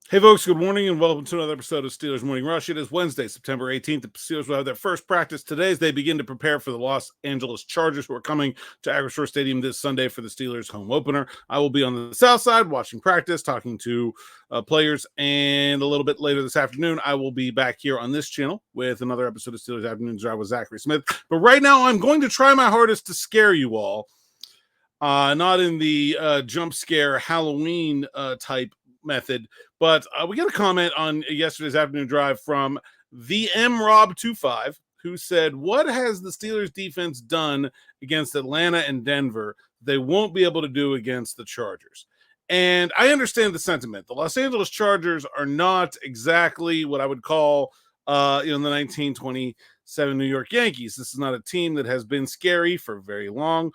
Hey, folks, good morning and welcome to another episode of Steelers Morning Rush. It is Wednesday, September 18th. The Steelers will have their first practice today as they begin to prepare for the Los Angeles Chargers, who are coming to Acrisure Stadium this Sunday for the Steelers home opener. I will be on the south side watching practice, talking to players, and a little bit later this afternoon, I will be back here on this channel with another episode of Steelers Afternoon Drive with Zachary Smith. But right now, I'm going to try my hardest to scare you all, not in the jump scare Halloween type method, but we got a comment on yesterday's afternoon drive from the MRob25, who said, what has the Steelers defense done against Atlanta and Denver they won't be able to do against the Chargers? And I understand the sentiment. The Los Angeles Chargers are not exactly what I would call the 1927 New York Yankees. This is not a team that has been scary for a very long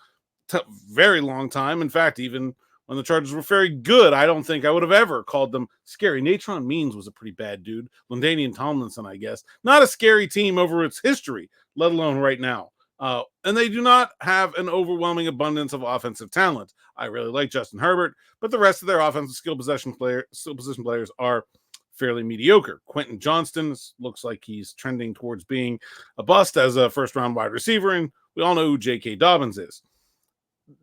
time. In fact, even when the Chargers were very good, I don't think I would have ever called them scary. Natron Means was a pretty bad dude. Londanian Tomlinson, I guess. Not a scary team over its history, let alone right now. And they do not have an overwhelming abundance of offensive talent. I really like Justin Herbert, but the rest of their offensive skill position players are fairly mediocre. Quentin Johnston looks like he's trending towards being a bust as a first-round wide receiver, and we all know who J.K. Dobbins is.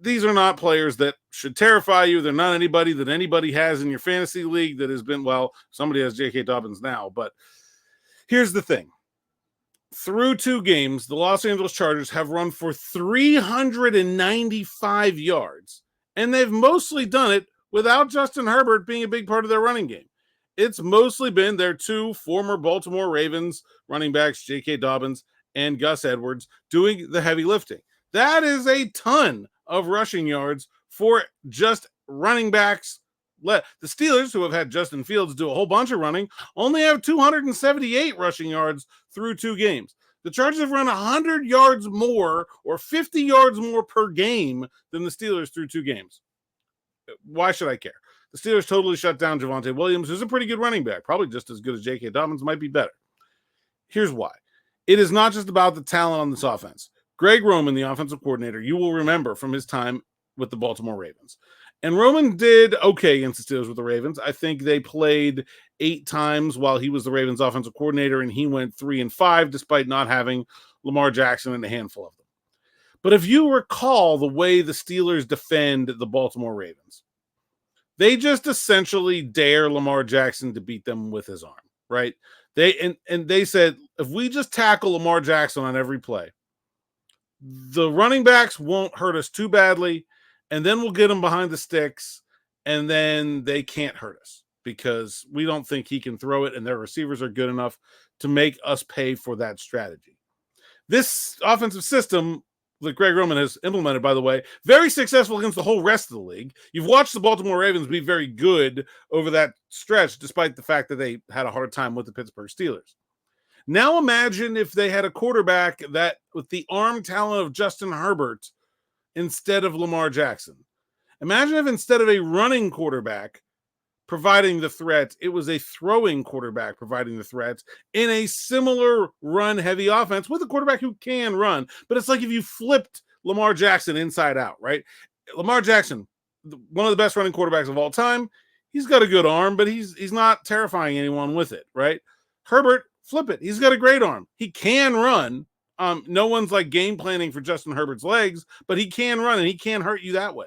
These are not players that should terrify you. They're not anybody that anybody has in your fantasy league that has been, well, somebody has J.K. Dobbins now. But here's the thing. Through 2 games, the Los Angeles Chargers have run for 395 yards, and they've mostly done it without Justin Herbert being a big part of their running game. It's mostly been their 2 former Baltimore Ravens running backs, J.K. Dobbins and Gus Edwards, doing the heavy lifting. That is a ton of rushing yards for just running backs. The Steelers, who have had Justin Fields do a whole bunch of running, only have 278 rushing yards through 2 games. The Chargers have run 100 yards more or 50 yards more per game than the Steelers through 2 games. Why should I care? The Steelers totally shut down Javonte Williams, who's a pretty good running back, probably just as good as J.K. Dobbins, might be better. Here's why. It is not just about the talent on this offense. Greg Roman, the offensive coordinator, you will remember from his time with the Baltimore Ravens. And Roman did okay against the Steelers with the Ravens. I think they played 8 times while he was the Ravens offensive coordinator, and he went 3-5 despite not having Lamar Jackson and a handful of them. But if you recall the way the Steelers defend the Baltimore Ravens, they just essentially dare Lamar Jackson to beat them with his arm, right? They said, if we just tackle Lamar Jackson on every play, the running backs won't hurt us too badly, and then we'll get them behind the sticks, and then they can't hurt us because we don't think he can throw it, and their receivers are good enough to make us pay for that strategy. This offensive system that Greg Roman has implemented, by the way, very successful against the whole rest of the league. You've watched the Baltimore Ravens be very good over that stretch, despite the fact that they had a hard time with the Pittsburgh Steelers. Now imagine if they had a quarterback that with the arm talent of Justin Herbert instead of Lamar Jackson. Imagine if instead of a running quarterback providing the threat, it was a throwing quarterback providing the threat in a similar run-heavy offense with a quarterback who can run. But it's like if you flipped Lamar Jackson inside out, right? Lamar Jackson, one of the best running quarterbacks of all time, he's got a good arm, but he's not terrifying anyone with it, right? Herbert, flip it. He's got a great arm. He can run. No one's like game planning for Justin Herbert's legs, but he can run and he can hurt you that way.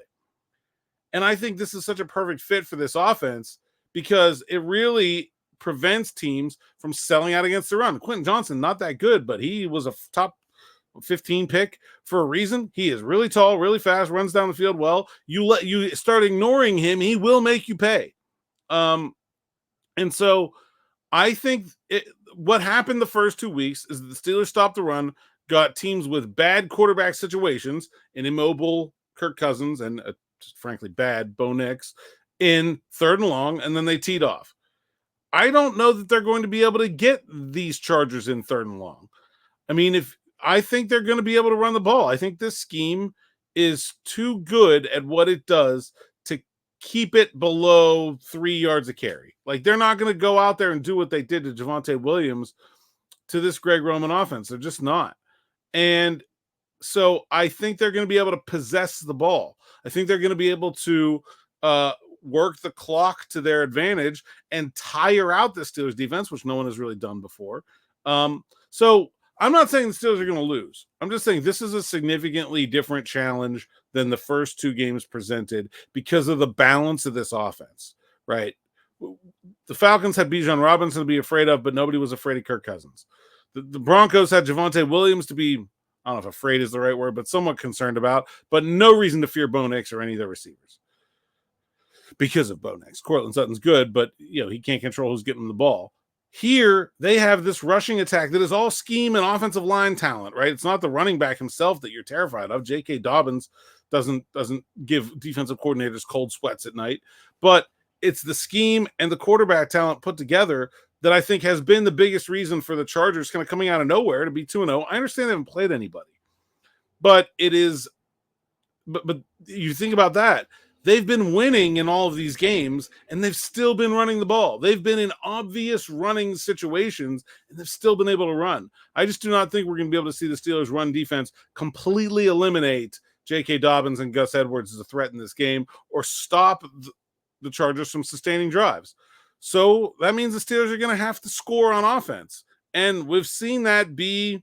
And I think this is such a perfect fit for this offense because it really prevents teams from selling out against the run. Quentin Johnston, not that good, but he was a top 15 pick for a reason. He is really tall, really fast, runs down the field well. You start ignoring him, he will make you pay. And so I think what happened the first 2 weeks is the Steelers stopped the run, got teams with bad quarterback situations, an immobile Kirk Cousins and a frankly bad Bo Nix in 3rd and long, and then they teed off. I don't know that they're going to be able to get these Chargers in 3rd and long. I mean, I think they're going to be able to run the ball. I think this scheme is too good at what it does to keep it below 3 yards a carry. Like, they're not going to go out there and do what they did to Javonte Williams to this Greg Roman offense. They're just not. And so I think they're going to be able to possess the ball. I think they're going to be able to work the clock to their advantage and tire out the Steelers defense, which no one has really done before. So I'm not saying the Steelers are going to lose. I'm just saying this is a significantly different challenge than the first two games presented because of the balance of this offense, right? The Falcons had Bijan Robinson to be afraid of, but nobody was afraid of Kirk Cousins. The Broncos had Javonte Williams to be, I don't know if afraid is the right word, but somewhat concerned about, but no reason to fear Bo Nix or any of their receivers because of Bo Nix. Courtland Sutton's good, but he can't control who's getting the ball. Here, they have this rushing attack that is all scheme and offensive line talent, right? It's not the running back himself that you're terrified of. J.K. Dobbins doesn't give defensive coordinators cold sweats at night, but it's the scheme and the quarterback talent put together that I think has been the biggest reason for the Chargers kind of coming out of nowhere to be 2-0. I understand they haven't played anybody, but it is, but you think about that. They've been winning in all of these games, and they've still been running the ball. They've been in obvious running situations, and they've still been able to run. I just do not think we're going to be able to see the Steelers' run defense completely eliminate J.K. Dobbins and Gus Edwards as a threat in this game or stop the Chargers from sustaining drives. So that means the Steelers are going to have to score on offense. And we've seen that be,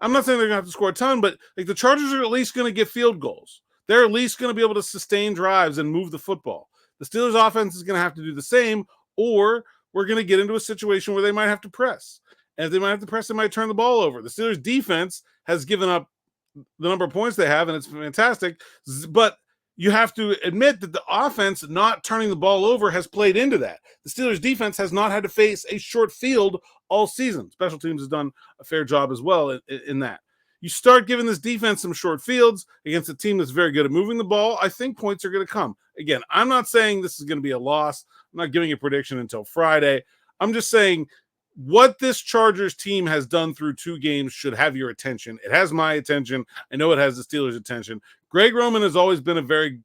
I'm not saying they're going to have to score a ton, but like the Chargers are at least going to get field goals. They're at least going to be able to sustain drives and move the football. The Steelers offense is going to have to do the same, or we're going to get into a situation where they might have to press. And if they might have to press, they might turn the ball over. The Steelers defense has given up the number of points they have, and it's fantastic. But you have to admit that the offense not turning the ball over has played into that. The Steelers defense has not had to face a short field all season. Special teams has done a fair job as well in that. You start giving this defense some short fields against a team that's very good at moving the ball, I think points are going to come. Again, I'm not saying this is going to be a loss. I'm not giving a prediction until Friday. I'm just saying what this Chargers team has done through two games should have your attention. It has my attention. I know it has the Steelers' attention. Greg Roman has always been a very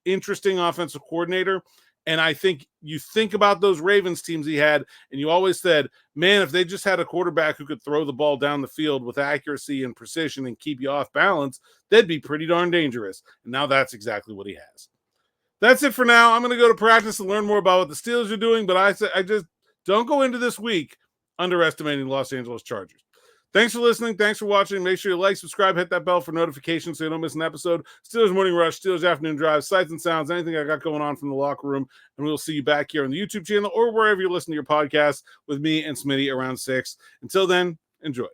interesting offensive coordinator, and I think you think about those Ravens teams he had, and you always said, man, if they just had a quarterback who could throw the ball down the field with accuracy and precision and keep you off balance, they'd be pretty darn dangerous. And now that's exactly what he has. That's it for now. I'm going to go to practice and learn more about what the Steelers are doing, but I just don't go into this week underestimating the Los Angeles Chargers. Thanks for listening. Thanks for watching. Make sure you like, subscribe, hit that bell for notifications so you don't miss an episode. Steelers Morning Rush, Steelers Afternoon Drive, Sights and Sounds, anything I got going on from the locker room. And we'll see you back here on the YouTube channel or wherever you listen to your podcasts with me and Smitty around 6. Until then, enjoy.